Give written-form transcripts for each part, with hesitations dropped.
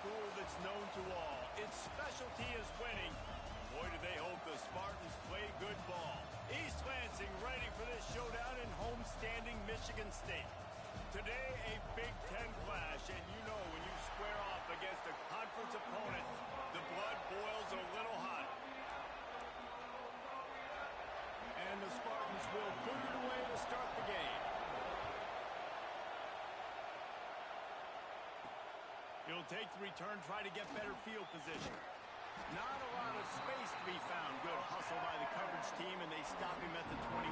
school that's known to all. Its specialty is winning. Boy, do they hope the Spartans play good ball. East Lansing ready for this showdown in homestanding Michigan State. Today, a Big Ten clash, and you know when you square off against a conference opponent, the blood boils a little hot. And the Spartans will put it away to start the game. He'll take the return, try to get better field position. Not a lot of space to be found. Good hustle by the coverage team, and they stop him at the 21.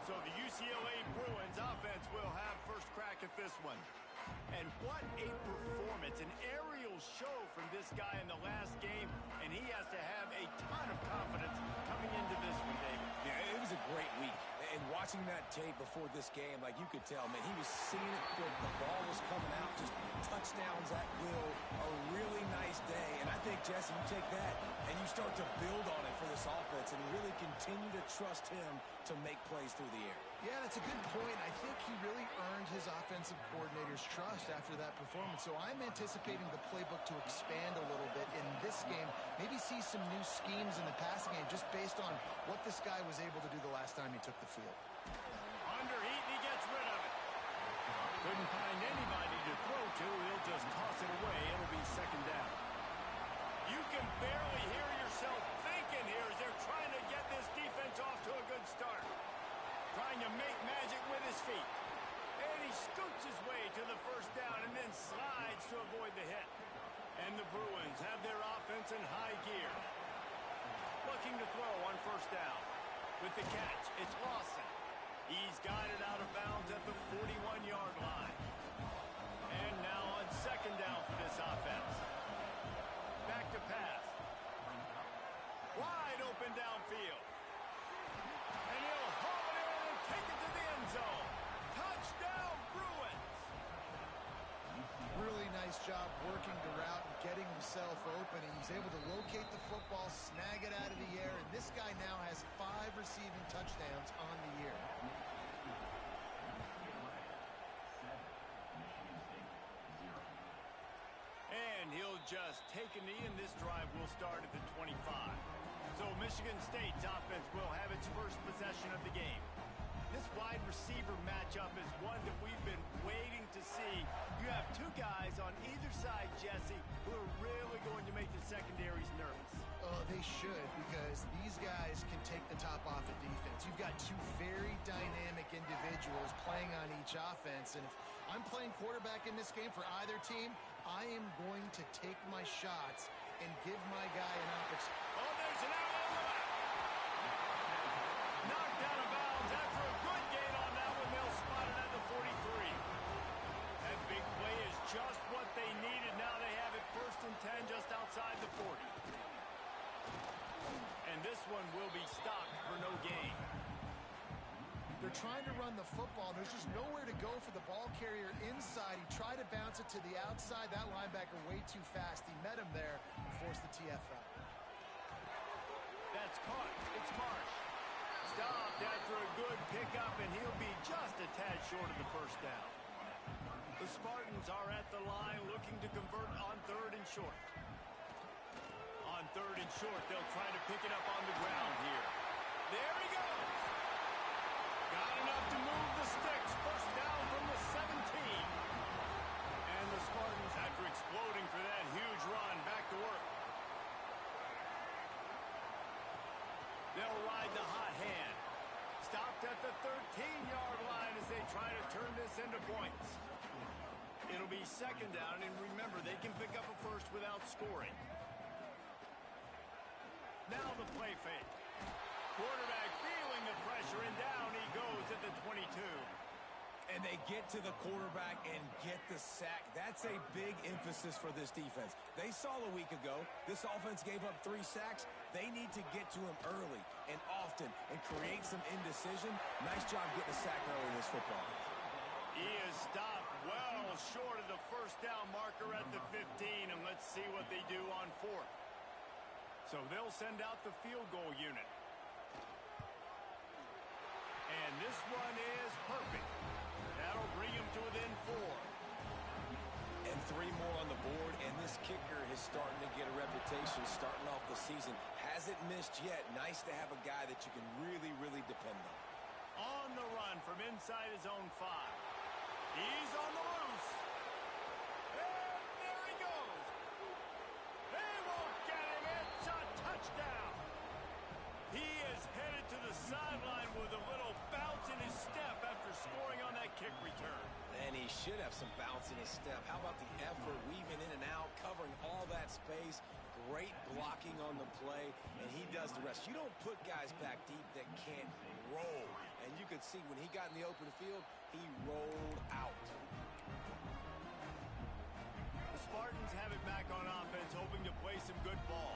So the UCLA Bruins offense will have first crack at this one. And what a performance, an aerial show from this guy in the last game, and he has to have a ton of confidence coming into this one, David. Yeah, it was a great week. And watching that tape before this game, like you could tell, man, he was seeing it quick. The ball was coming out, just touchdowns at will. A really nice day. And I think, Jesse, you take that and you start to build on it for this offense and really continue to trust him to make plays through the air. Yeah, that's a good point. I think he really earned his offensive coordinator's trust after that performance. So I'm anticipating the playbook to expand a little bit in this game. Maybe see some new schemes in the passing game just based on what this guy was able to do the last time he took the field. Under heat, and he gets rid of it. Couldn't find anybody to throw to. He'll just toss it away. It'll be second down. You can barely hear yourself thinking here as they're trying to get this defense off to a good start. Trying to make magic with his feet. And he scoots his way to the first down and then slides to avoid the hit. And the Bruins have their offense in high gear. Looking to throw on first down. With the catch, it's Lawson. He's got it out of bounds at the 41-yard line. And now on second down for this offense. Back to pass. Wide open downfield. And he'll haul it in and take it to the end zone. Touchdown, Bruins! Really nice job working the route and getting himself open. He was able to locate the football, snag it out of the air, and this guy now has 5 receiving touchdowns on the year. And he'll just take a knee, and this drive will start at the 25. So Michigan State's offense will have its first possession of the game. This wide receiver matchup is one that we've been waiting to see. You have two guys on either side, Jesse, who are really going to make the secondaries nervous. Oh, they should, because these guys can take the top off the defense. You've got two very dynamic individuals playing on each offense, and if I'm playing quarterback in this game for either team, I am going to take my shots and give my guy an opportunity. Oh, there's an out on the left. Knocked out of bounds after a good gain on that one. They'll spot it at the 43. That big play is just what they needed. Now they have it 1st and 10 just outside the 40. And this one will be stopped for no gain. They're trying to run the football. There's just nowhere to go for the ball carrier inside. He tried to bounce it to the outside. That linebacker way too fast. He met him there and forced the TFL. That's caught. It's Marsh. Stopped after a good pickup, and he'll be just a tad short of the first down. The Spartans are at the line looking to convert on 3rd and short. On 3rd and short, they'll try to pick it up on the ground here. There he goes. Got enough to move the sticks. First down from the 17. And the Spartans, after exploding for that huge run, back to work. They'll ride the hot hand. Stopped at the 13-yard line as they try to turn this into points. It'll be second down, and remember, they can pick up a first without scoring. Now the play fake. Quarterback feeling the pressure, and down he goes at the 22. And they get to the quarterback and get the sack. That's a big emphasis for this defense. They saw a week ago, this offense gave up 3 sacks. They need to get to him early and often and create some indecision. Nice job getting a sack early in this football. He is stopped well short of the first down marker at the 15, and let's see what they do on 4th. So they'll send out the field goal unit. And this one is perfect. That'll bring him to within 4. And 3 more on the board, and this kicker is starting to get a reputation starting off the season. Hasn't missed yet. Nice to have a guy that you can really, really depend on. On the run from inside his own 5. He's on the loose. And there he goes. They won't get him. It's a touchdown. He is headed to the sideline with a little bounce in his step after scoring on that kick return. And he should have some bounce in his step. How about the effort, weaving in and out, covering all that space. Great blocking on the play, and he does the rest. You don't put guys back deep that can't roll. And you could see when he got in the open field, he rolled out. The Spartans have it back on offense, hoping to play some good ball.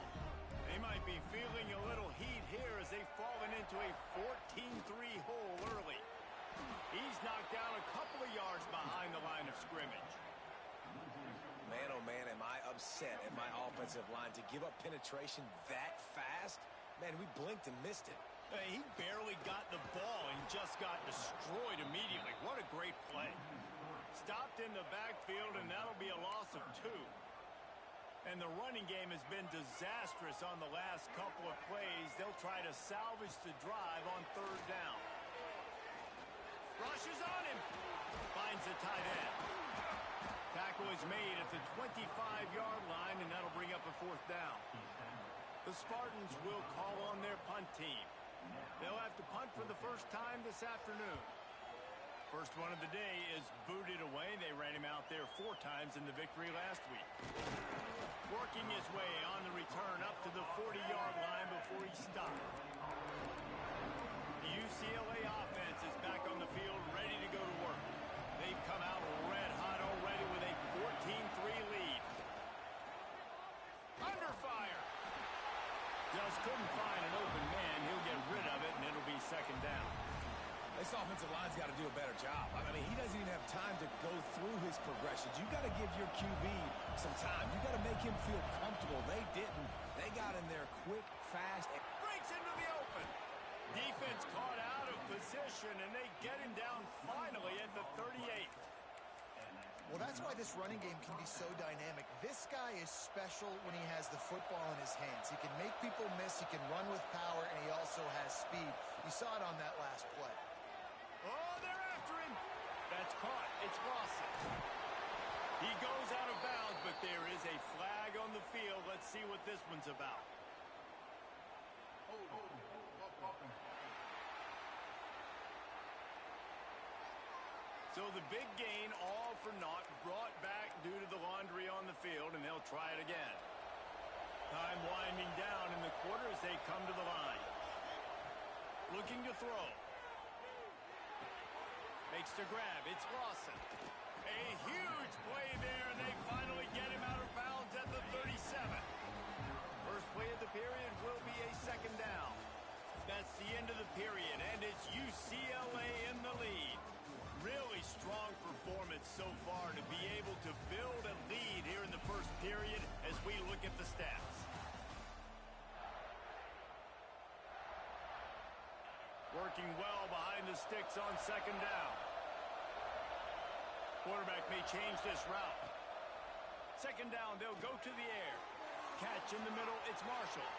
They might be feeling a little heat here as they've fallen into a 14-3 hole early. He's knocked down a couple of yards behind the line of scrimmage. Man, oh man, am I upset at my offensive line to give up penetration that fast? Man, we blinked and missed it. He barely got the ball and just got destroyed immediately. What a great play. Stopped in the backfield, and that'll be a loss of 2. And the running game has been disastrous on the last couple of plays. They'll try to salvage the drive on 3rd down. Rushes on him. Finds the tight end. Tackle is made at the 25-yard line, and that'll bring up a 4th down. The Spartans will call on their punt team. They'll have to punt for the first time this afternoon. First one of the day is booted away. They ran him out there 4 times in the victory last week. Working his way on the return up to the 40-yard line before he stopped. The UCLA offense is back on the field, ready to go to work. They've come out red hot already with a 14-3 lead. Under fire. Just couldn't find an open man. He'll get rid of it, and it'll be 2nd down. This offensive line's got to do a better job. I mean, he doesn't even have time to go through his progressions. You got to give your QB some time. You got to make him feel comfortable. They didn't. They got in there quick, fast. Breaks into the open. Defense caught out of position, and they get him down finally at the 38. Well, that's why this running game can be so dynamic. This guy is special when he has the football in his hands. He can make people miss, he can run with power, and he also has speed. You saw it on that last play. Oh, they're after him. That's caught. It's Lawson. He goes out of bounds, but there is a flag on the field. Let's see what this one's about. So the big gain, all for naught, brought back due to the laundry on the field, and they'll try it again. Time winding down in the quarter as they come to the line. Looking to throw. Makes the grab. It's Lawson. A huge play there, and they finally get him out of bounds at the 37. First play of the period will be a 2nd down. That's the end of the period, and it's UCLA in the lead. Really strong performance so far to be able to build a lead here in the first period as we look at the stats. Working well behind the sticks on 2nd down. Quarterback may change this route. 2nd down, they'll go to the air. Catch in the middle, it's Marshall.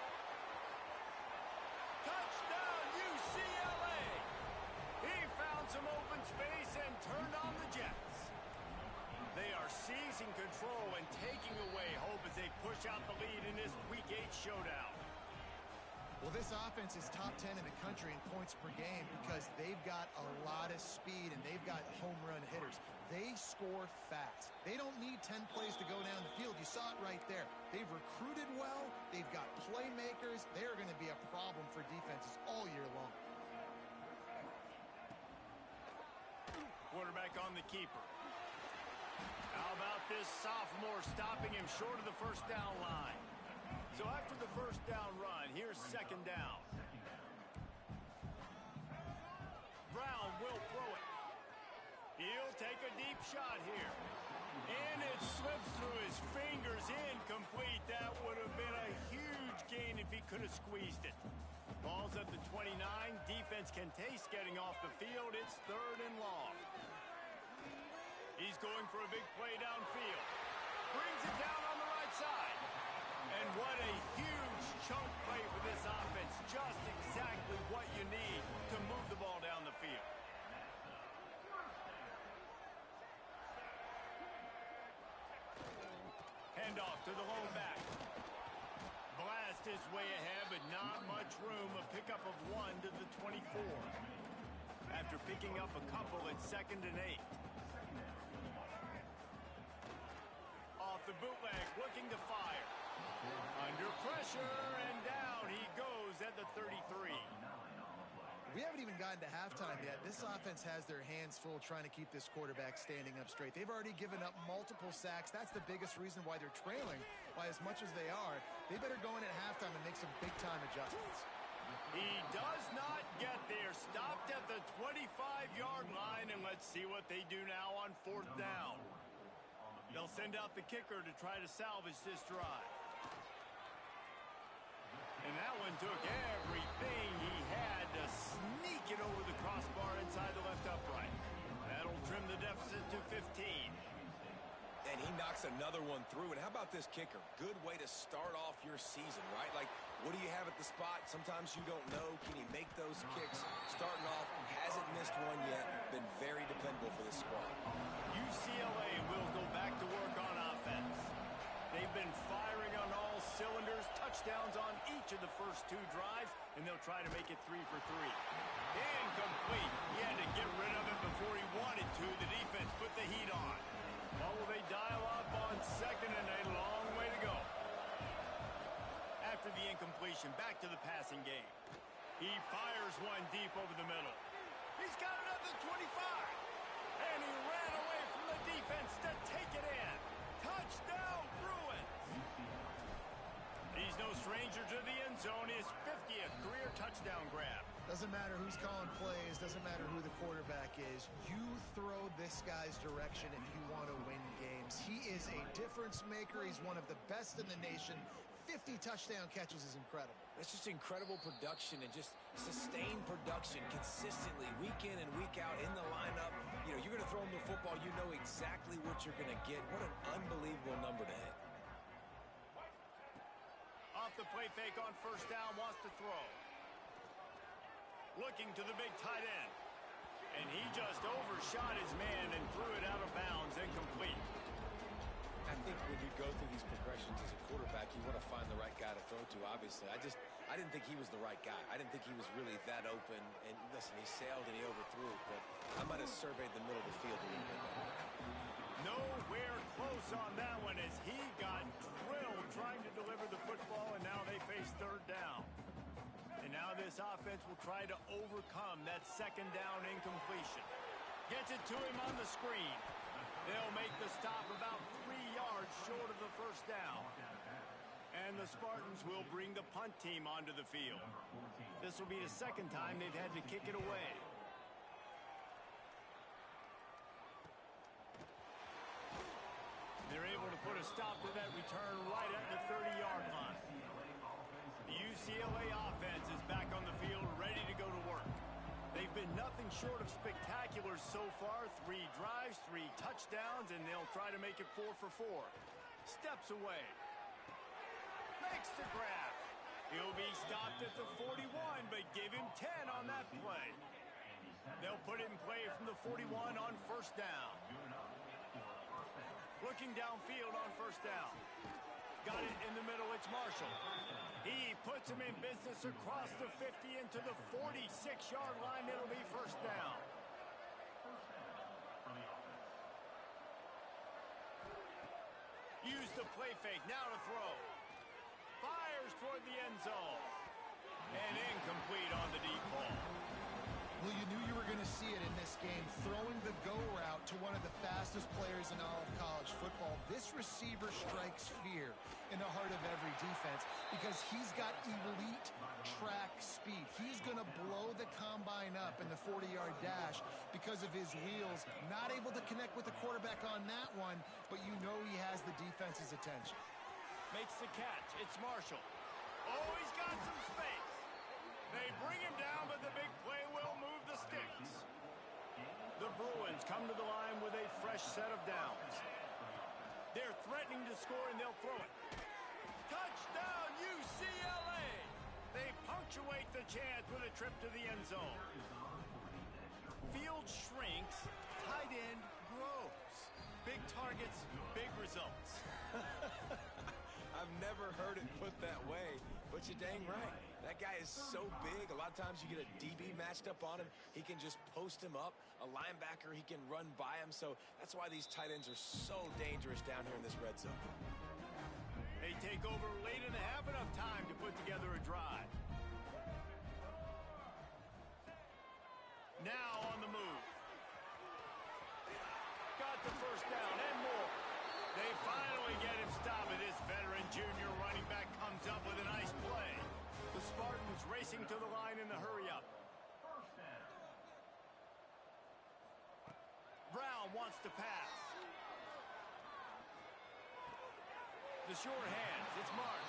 Touchdown, UCLA! He found some open space and turned on the Jets. They are seizing control and taking away hope as they push out the lead in this Week 8 showdown. Well, this offense is top 10 in the country in points per game because they've got a lot of speed and they've got home run hitters. They score fast. They don't need 10 plays to go down the field. You saw it right there. They've recruited well. They've got playmakers. They're going to be a problem for defenses all year long. Quarterback on the keeper. How about this sophomore stopping him short of the 1st down line? So after the 1st down run, here's 2nd down. Brown will throw it. He'll take a deep shot here. And it slips through his fingers, incomplete. That would have been a huge gain if he could have squeezed it. Ball's at the 29. Defense can taste getting off the field. It's 3rd and long. He's going for a big play downfield. Brings it down on the right side. And what a huge chunk play for this offense. Just exactly what you need to move the ball down the field. Handoff to the lone back. Blast his way ahead, but not much room. A pickup of 1 to the 24. After picking up a couple at 2nd and 8. Off the bootleg, looking to fire. Under pressure, and down he goes at the 33. We haven't even gotten to halftime yet. This offense has their hands full trying to keep this quarterback standing up straight. They've already given up multiple sacks. That's the biggest reason why they're trailing by as much as they are. They better go in at halftime and make some big-time adjustments. He does not get there. Stopped at the 25-yard line, and let's see what they do now on 4th down. They'll send out the kicker to try to salvage this drive. And that one took everything he had to sneak it over the crossbar inside the left upright. That'll trim the deficit to 15. And he knocks another one through. And how about this kicker? Good way to start off your season, right? Like, what do you have at the spot? Sometimes you don't know. Can he make those kicks? Starting off, hasn't missed one yet. Been very dependable for this squad. UCLA will go back to work on offense. They've been firing on all cylinders, touchdowns on each of the first 2 drives, and they'll try to make it 3 for 3. Incomplete. He had to get rid of it before he wanted to. The defense put the heat on. Well, will they dial up on 2nd and 8? Long way to go. After the incompletion, back to the passing game. He fires one deep over the middle. He's got it at the 25. And he ran away from the defense to take it in. Touchdown, Bruins. He's no stranger to the end zone. His 50th career touchdown grab. Doesn't matter who's calling plays, doesn't matter who the quarterback is. You throw this guy's direction if you want to win games. He is a difference maker. He's one of the best in the nation. 50 touchdown catches is incredible. It's just incredible production and just sustained production consistently week in and week out in the lineup. You know, you're going to throw him the football, you know exactly what you're going to get. What an unbelievable number to hit. Off the play fake on 1st down, wants to throw. Looking to the big tight end. And he just overshot his man and threw it out of bounds, incomplete. I think when you go through these progressions as a quarterback, you want to find the right guy to throw to, obviously. I didn't think he was the right guy. I didn't think he was really that open. And listen, he sailed and he overthrew, but I might have surveyed the middle of the field a little bit better. Nowhere close on that one as he got drilled trying to deliver the football, and now they face 3rd down. And now this offense will try to overcome that 2nd down incompletion. Gets it to him on the screen. They'll make the stop about 3 yards short of the 1st down. And the Spartans will bring the punt team onto the field. This will be the 2nd time they've had to kick it away. They're able to put a stop to that return right at the 30-yard line. The UCLA offense is back on the field, ready to go to work. They've been nothing short of spectacular so far. 3 drives, 3 touchdowns, and they'll try to make it 4 for 4. Steps away. Makes the grab. He'll be stopped at the 41, but give him 10 on that play. They'll put it in play from the 41 on 1st down. Looking downfield on 1st down. Got it in the middle, it's Marshall. He puts him in business across the 50 into the 46-yard line. It'll be 1st down. Use the play fake, now to throw. Fires toward the end zone. And incomplete on the deep ball. Well, you knew you were going to see it in this game, throwing the go route to one of the fastest players in all of college football. This receiver strikes fear in the heart of every defense because he's got elite track speed. He's going to blow the combine up in the 40-yard dash because of his wheels. Not able to connect with the quarterback on that one, but you know he has the defense's attention. Makes the catch. It's Marshall. Oh, he's got some space. They bring him down, but the big play will move the sticks. The Bruins come to the line with a fresh set of downs. They're threatening to score, and they'll throw it. Touchdown, UCLA! They punctuate the chance with a trip to the end zone. Field shrinks, tight end grows. Big targets, big results. I've never heard it put that way, but you're dang right. That guy is so big. A lot of times you get a DB matched up on him. He can just post him up. A linebacker, he can run by him. So that's why these tight ends are so dangerous down here in this red zone. They take over late and have enough time to put together a drive. Now on the move. Got the first down and more. They finally get him stopped. This veteran junior running back comes up with a nice play. The Spartans racing to the line in the hurry-up. Brown wants to pass. The sure hands. It's Mark.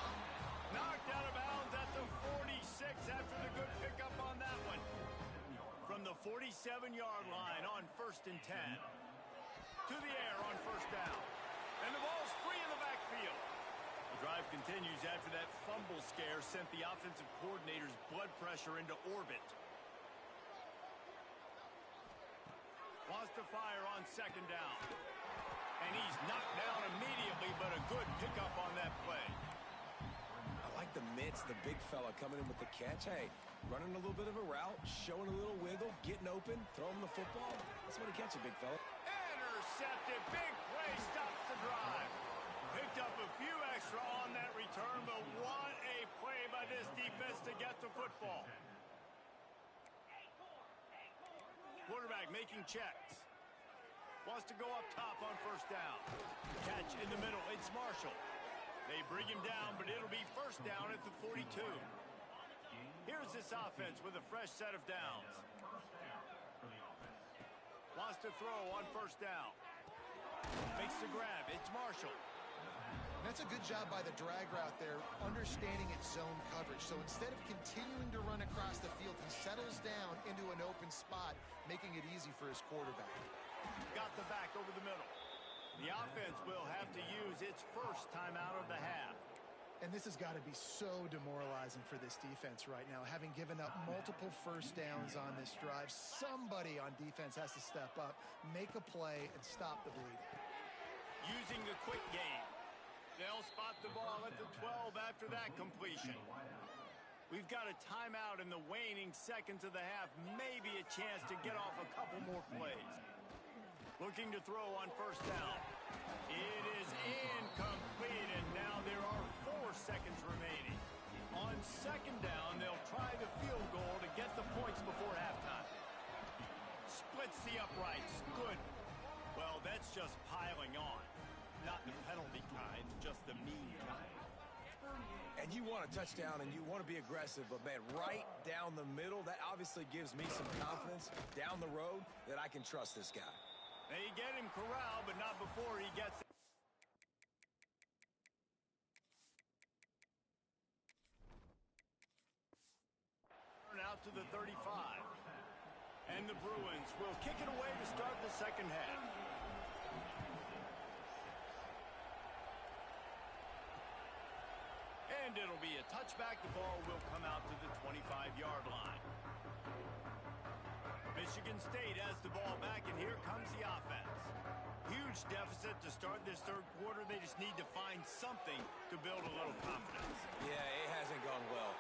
Knocked out of bounds at the 46 after the good pickup on that one. From the 47-yard line on 1st and 10. To the air on first down. And the ball's free in the backfield. The drive continues after that fumble scare sent the offensive coordinator's blood pressure into orbit. Wants to fire on 2nd down. And he's knocked down immediately, but a good pickup on that play. I like the mitts, the big fella coming in with the catch. Hey, running a little bit of a route, showing a little wiggle, getting open, throwing the football. That's what he catch it, big fella. Intercepted. Big play stops the drive. Picked up a few extra on that return, but what a play by this defense to get the football. Quarterback making checks. Wants to go up top on 1st down. Catch in the middle. It's Marshall. They bring him down, but it'll be 1st down at the 42. Here's this offense with a fresh set of downs. Wants to throw on 1st down. Makes the grab. It's Marshall. That's a good job by the drag route there, understanding its zone coverage. So instead of continuing to run across the field, he settles down into an open spot, making it easy for his quarterback. Got the back over the middle. The offense will have to use its first timeout of the half. And this has got to be so demoralizing for this defense right now. Having given up multiple 1st downs on this drive, somebody on defense has to step up, make a play, and stop the bleeding. Using the quick game. They'll spot the ball at the 12 after that completion. We've got a timeout in the waning seconds of the half. Maybe a chance to get off a couple more plays. Looking to throw on 1st down. It is incomplete, and now there are 4 seconds remaining. On 2nd down, they'll try the field goal to get the points before halftime. Splits the uprights. Good. Well, that's just piling on. Not the penalty kind, just the mean kind. And you want a touchdown and you want to be aggressive, but man, right down the middle, that obviously gives me some confidence down the road that I can trust this guy. They get him corralled, but not before he gets it. Out to the 35. And the Bruins will kick it away to start the 2nd half. And it'll be a touchback. The ball will come out to the 25-yard line. Michigan State has the ball back, and here comes the offense. Huge deficit to start this 3rd quarter. They just need to find something to build a little confidence. Yeah, it hasn't gone well.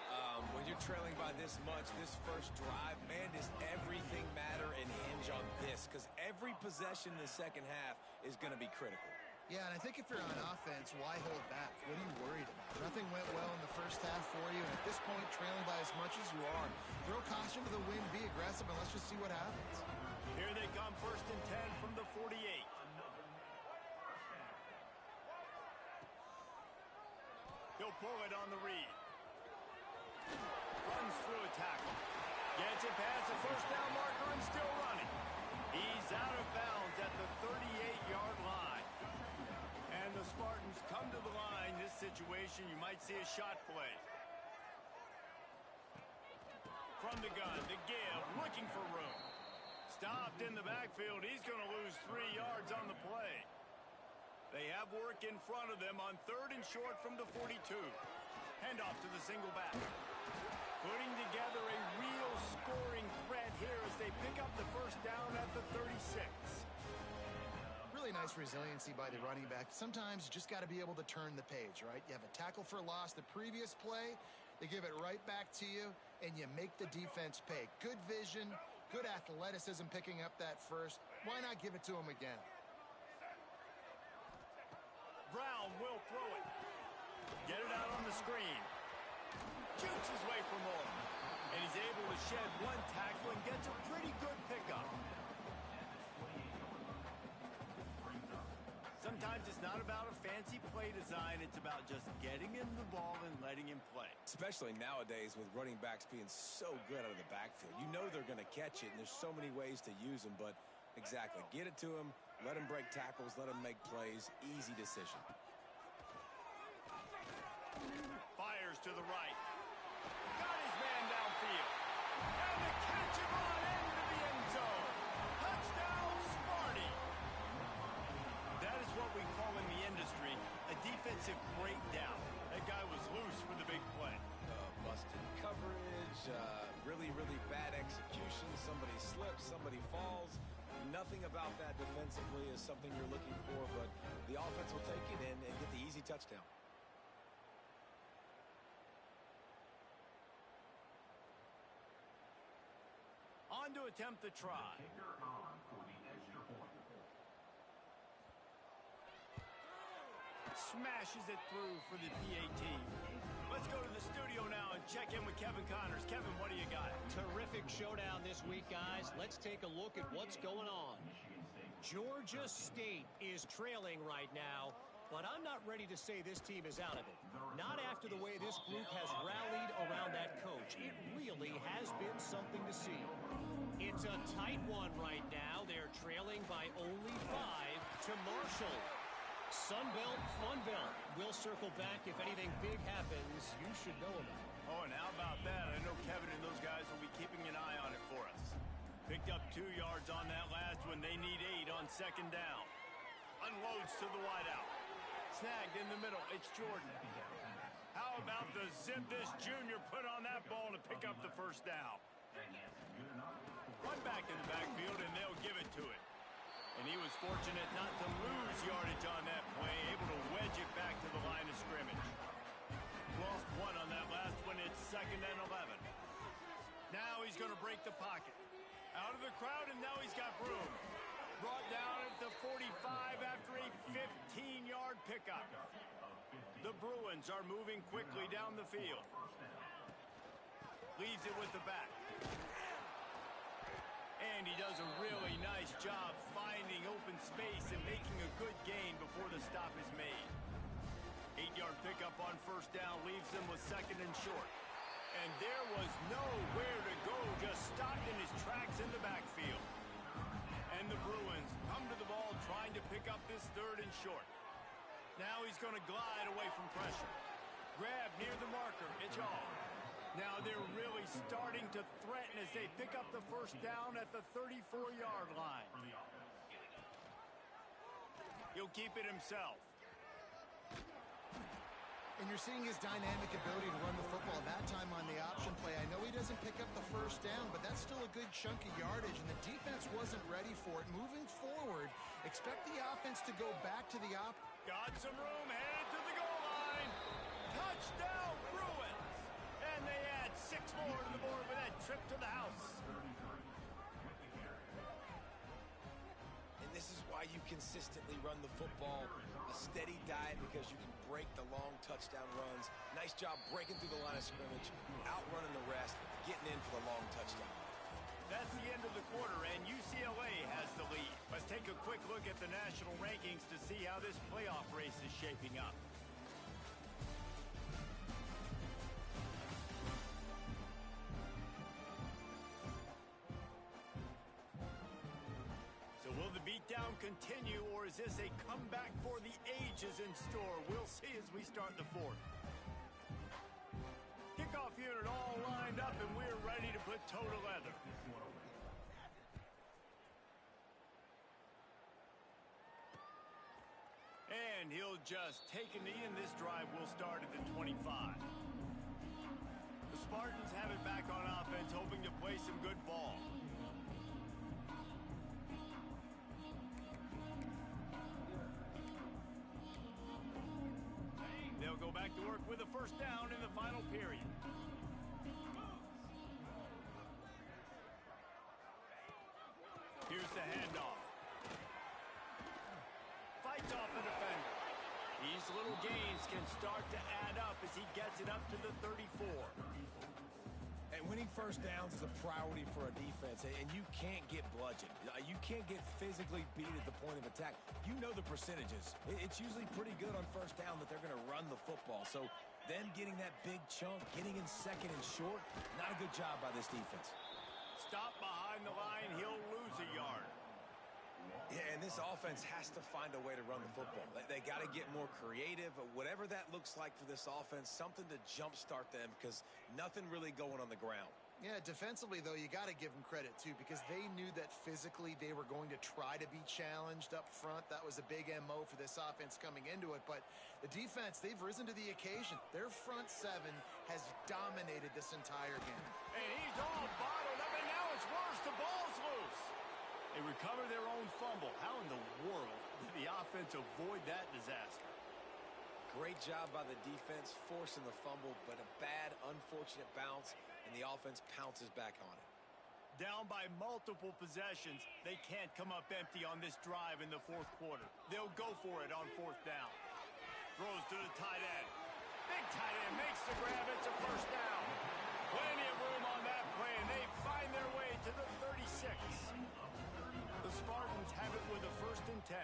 When you're trailing by this much, this first drive, man, does everything matter and hinge on this? Because every possession in the 2nd half is going to be critical. Yeah, and I think if you're on offense, why hold back? What are you worried about? Nothing went well in the 1st half for you, and at this point, trailing by as much as you are, throw caution to the wind, be aggressive, and let's just see what happens. Here they come, 1st and 10 from the 48. He'll pull it on the read. Runs through a tackle. Gets it past the 1st down marker and still running. He's out of bounds at the 38-yard line. And the Spartans come to the line. This situation, you might see a shot play. From the gun, the give, looking for room. Stopped in the backfield. He's going to lose 3 yards on the play. They have work in front of them on 3rd and short from the 42. Handoff to the single back. Putting together a real scoring threat here as they pick up the first down at the 36. Really nice resiliency by the running back. Sometimes you just got to be able to turn the page, right? You have a tackle for loss the previous play. They give it right back to you, and you make the defense pay. Good vision, good athleticism picking up that first. Why not give it to him again? Brown will throw it. Get it out on the screen. Shoots his way for more. And he's able to shed one tackle and gets a pretty good pickup. Sometimes it's not about a fancy play design. It's about just getting him the ball and letting him play. Especially nowadays with running backs being so good out of the backfield. You know they're going to catch it, and there's so many ways to use them. But exactly, get it to him, let him break tackles, let him make plays. Easy decision. Fires to the right. Got his man downfield. And the catch him on into the end zone. Touchdown, Smarty. That is what we call in the industry a defensive breakdown. That guy was loose for the big play. Busted coverage, really, really bad execution. Somebody slips, somebody falls. Nothing about that defensively is something you're looking for, but the offense will take it in and get the easy touchdown. On to attempt the try. Smashes it through for the PAT. Let's go to the studio now and check in with Kevin Connors. Kevin, what do you got? Terrific showdown this week, guys. Let's take a look at what's going on. Georgia State is trailing right now, but I'm not ready to say this team is out of it. Not after the way this group has rallied around that coach. It really has been something to see. It's a tight one right now. They're trailing by only 5 to Marshall. Sunbelt, Funbelt. We'll circle back if anything big happens. You should know about it. Oh, and how about that? I know Kevin and those guys will be keeping an eye on it for us. Picked up 2 yards on that last one. They need 8 on 2nd down. Unloads to the wideout. Snagged in the middle. It's Jordan. How about the zip this junior put on that ball to pick up the first down? Run back in the backfield, and they'll give it to it. And he was fortunate not to lose yardage on that play, able to wedge it back to the line of scrimmage. Lost 1 on that last one. It's 2nd and 11. Now he's going to break the pocket. Out of the crowd, and now he's got room. Brought down at the 45 after a 15-yard pickup. The Bruins are moving quickly down the field. Leaves it with the back. And he does a really nice job finding open space and making a good gain before the stop is made. 8-yard pickup on 1st down leaves him with 2nd and short. And there was nowhere to go, just stopped in his tracks in the backfield. And the Bruins come to the ball trying to pick up this 3rd and short. Now he's going to glide away from pressure. Grab near the marker. It's all. Now they're really starting to threaten as they pick up the 1st down at the 34-yard line. He'll keep it himself. And you're seeing his dynamic ability to run the football that time on the option play. I know he doesn't pick up the 1st down, but that's still a good chunk of yardage, and the defense wasn't ready for it. Moving forward, expect the offense to go back to the Got some room, headed to the goal line. Touchdown, Bruins! And they add 6 more to the board with that trip to the house. And this is why you consistently run the football. A steady diet because you can break the long touchdown runs. Nice job breaking through the line of scrimmage, outrunning the rest, getting in for the long touchdown. That's the end of the quarter, and UCLA has the lead. Let's take a quick look at the national rankings to see how this playoff race is shaping up. So will the beatdown continue, or is this a comeback for the ages in store? We'll see as we start the 4th. Kickoff unit all lined up, and we're ready to put toe to leather. and he'll just take a knee, and this drive will start at the 25. The Spartans have it back on offense, hoping to play some good ball. They'll go back to work with a first down in the final period. Here's the handoff. Fights off the defender. These little gains can start to add up as he gets it up to the 34. And winning first downs is a priority for a defense, and you can't get bludgeoned. You can't get physically beat at the point of attack. You know the percentages. It's usually pretty good on first down that they're going to run the football. So them getting that big chunk, getting in second and short, not a good job by this defense. Stop behind the line, he'll lose a yard. Yeah, and this offense has to find a way to run the football. They got to get more creative, whatever that looks like for this offense, something to jumpstart them because nothing really going on the ground. Yeah, defensively, though, you got to give them credit, too, because they knew that physically they were going to try to be challenged up front. That was a big MO for this offense coming into it. But the defense, they've risen to the occasion. Their front seven has dominated this entire game. And he's all bottled up, and now it's worse. The ball's loose. They recover their own fumble. How in the world did the offense avoid that disaster? Great job by the defense forcing the fumble, but a bad, unfortunate bounce, and the offense pounces back on it. Down by multiple possessions, they can't come up empty on this drive in the fourth quarter. They'll go for it on fourth down. Throws to the tight end. Big tight end makes the grab. It's a first down. Plenty of room on that play, and they find their way to the 36. The Spartans have it with a 1st and 10.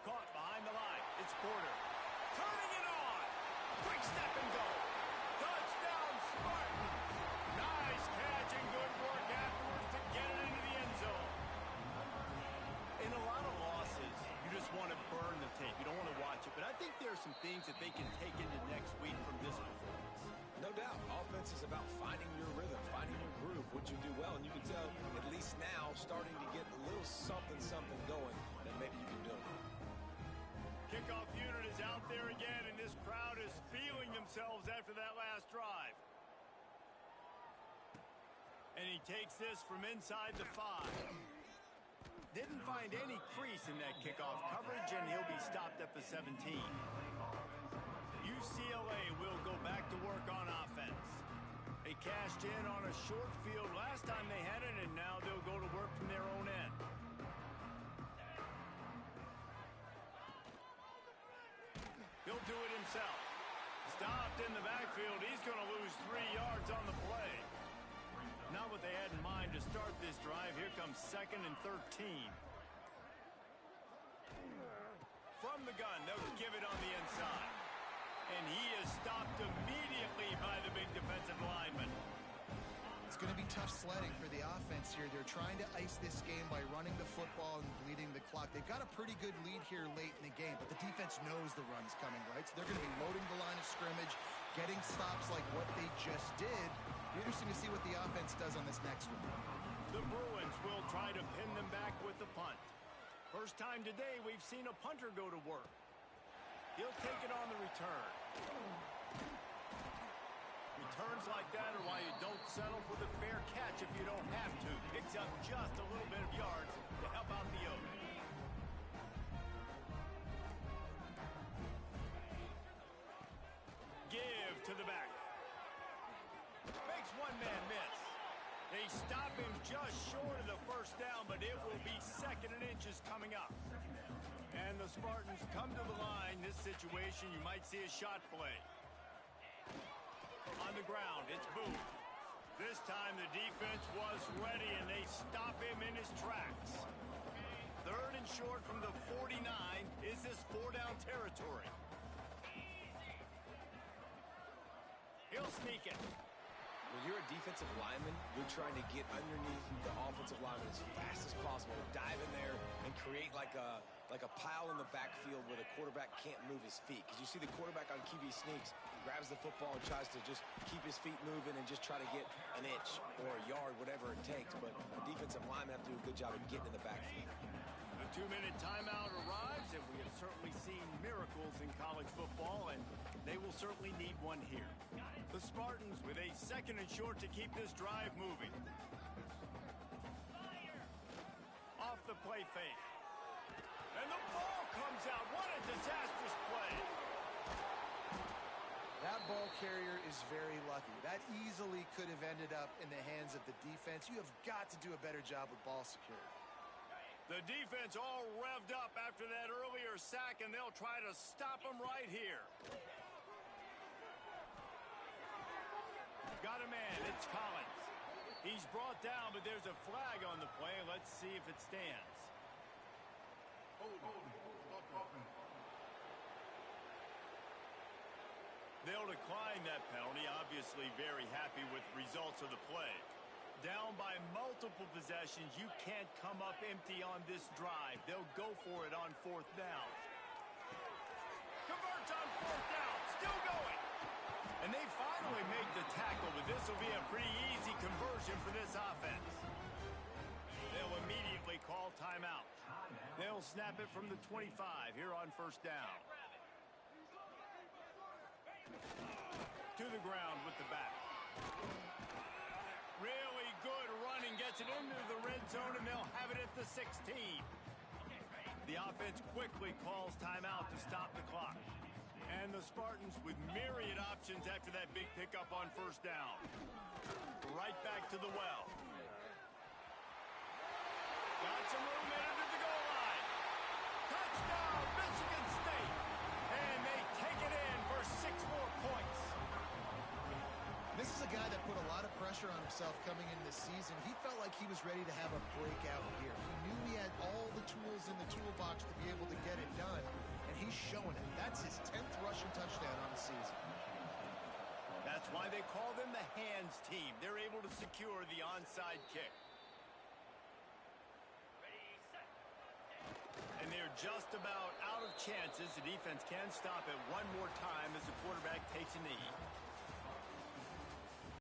Caught behind the line. It's Porter. Turning it on. Quick step and go. Touchdown, Spartans. Nice catch and good work afterwards to get it into the end zone. In a lot of losses, you just want to burn the tape. You don't want to watch it. But I think there are some things that they can take into next week from this performance. No doubt. Offense is about finding your rhythm, finding your groove, what you do well. And you can tell, at least now, starting to get a little something going that maybe you can build. Kickoff unit is out there again, and this crowd is feeling themselves after that last drive. And he takes this from inside the 5. Didn't find any crease in that kickoff coverage, and he'll be stopped at the 17. UCLA will go back to work on offense. They cashed in on a short field last time they had it, and now they'll go to work from their own end. He'll do it himself. Stopped in the backfield. He's going to lose 3 yards on the play. Not what they had in mind to start this drive. Here comes 2nd and 13. From the gun, they'll give it on the inside. And he is stopped immediately by the big defensive lineman. It's going to be tough sledding for the offense here. They're trying to ice this game by running the football and bleeding the clock. They've got a pretty good lead here late in the game, but the defense knows the run's coming, right? So they're going to be loading the line of scrimmage, getting stops like what they just did. Be interesting to see what the offense does on this next one. The Bruins will try to pin them back with the punt. First time today we've seen a punter go to work. He'll take it on the return. Returns like that are why you don't settle for the fair catch if you don't have to. Picks up just a little bit of yards to help out the Oak. Give to the back. Makes one man miss. They stop him just short of the first down, but it will be 2nd and inches coming up. And the Spartans come to the line. This situation, you might see a shot play. On the ground, it's Booth. This time the defense was ready, and they stop him in his tracks. 3rd and short from the 49. Is this 4-down territory? He'll sneak it. When you're a defensive lineman, you're trying to get underneath the offensive lineman as fast as possible, dive in there and create like a like a pile in the backfield where the quarterback can't move his feet. Because you see the quarterback on QB sneaks, grabs the football and tries to just keep his feet moving and just try to get an inch or a yard, whatever it takes. But a defensive lineman have to do a good job of getting in the backfield. The 2-minute timeout arrives, and we have certainly seen miracles in college football, and they will certainly need one here. The Spartans with a 2nd and short to keep this drive moving. Off the play fake. And the ball comes out. What a disastrous play. That ball carrier is very lucky. That easily could have ended up in the hands of the defense. You have got to do a better job with ball security. The defense all revved up after that earlier sack, and they'll try to stop them right here. Got a man. It's Collins. He's brought down, but there's a flag on the play. Let's see if it stands. They'll decline that penalty. Obviously very happy with the results of the play. Down by multiple possessions, you can't come up empty on this drive. They'll go for it on 4th down. Converts on 4th down. Still going. And they finally make the tackle, but this will be a pretty easy conversion for this offense. They'll immediately call timeout. They'll snap it from the 25 here on 1st down. To the ground with the back. Really good running, gets it into the red zone, and they'll have it at the 16. The offense quickly calls timeout to stop the clock. And the Spartans with myriad options after that big pickup on 1st down. Right back to the well. Got some room in under the goal line. Touchdown, Michigan State. And they take it in for 6 more points. This is a guy that put a lot of pressure on himself coming into this season. He felt like he was ready to have a breakout year. He knew he had all the tools in the toolbox to be able to get it done, and he's showing it. That's his 10th rushing touchdown on the season. That's why they call them the hands team. They're able to secure the onside kick. And they're just about out of chances. The defense can stop it one more time.